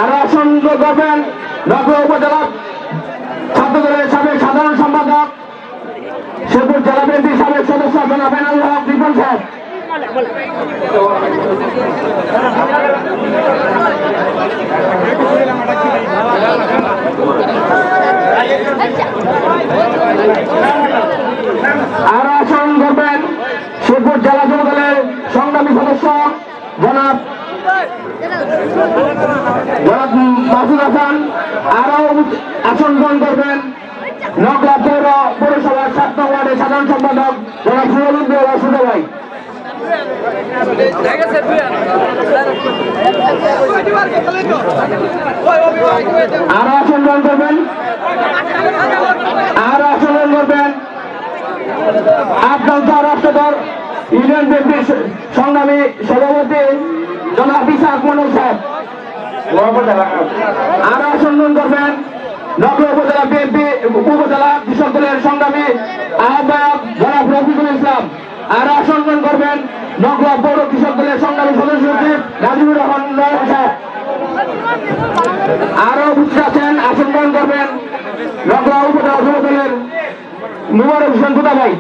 আরো অসংখ্য করবেন নগর উপজেলা ছাত্রদলের সাবেক সাধারণ সম্পাদক শেরপুর জেলা বিএনপির সাবেক সদস্য জনাব এনামুল হক রিপন সাহেব। আরো আসন করবেন শেরপুর জেলা যুবদলের সংগ্রামী সদস্য জনাব মাসুদ হাসান। আরো আসন গ্রহণ করবেন নগলা পৌরসভার 7 নং ওয়ার্ডের সাধারণ সম্পাদক জনাব সুরবুদ্দিন সুদা ভাই। আরো আসন গ্রহণ করবেন আপনার রাষ্ট্রদল ইউনিয়ন বিএনপির সংগ্রামী সভাপতি জনাব ইসাক মন্ডল সাহেব। আরো আসন গ্রহণ করবেন নগর উপজেলা বিএনপি উপজেলা কৃষক দলের সংগ্রামী আহ্বায়ক জনাব রফিকুল ইসলাম। আরো আসন গ্রহণ করবেন নগর পৌর কৃষক দলের সংগ্রামী সদস্য সচিব রাজিবুর রহমান নয়ন সাহেব। আরো উপস্থিত আছেন আসন গ্রহণ করবেন নগর উপজেলা যুব দলের মুবারক হোসেন দুদা ভাই।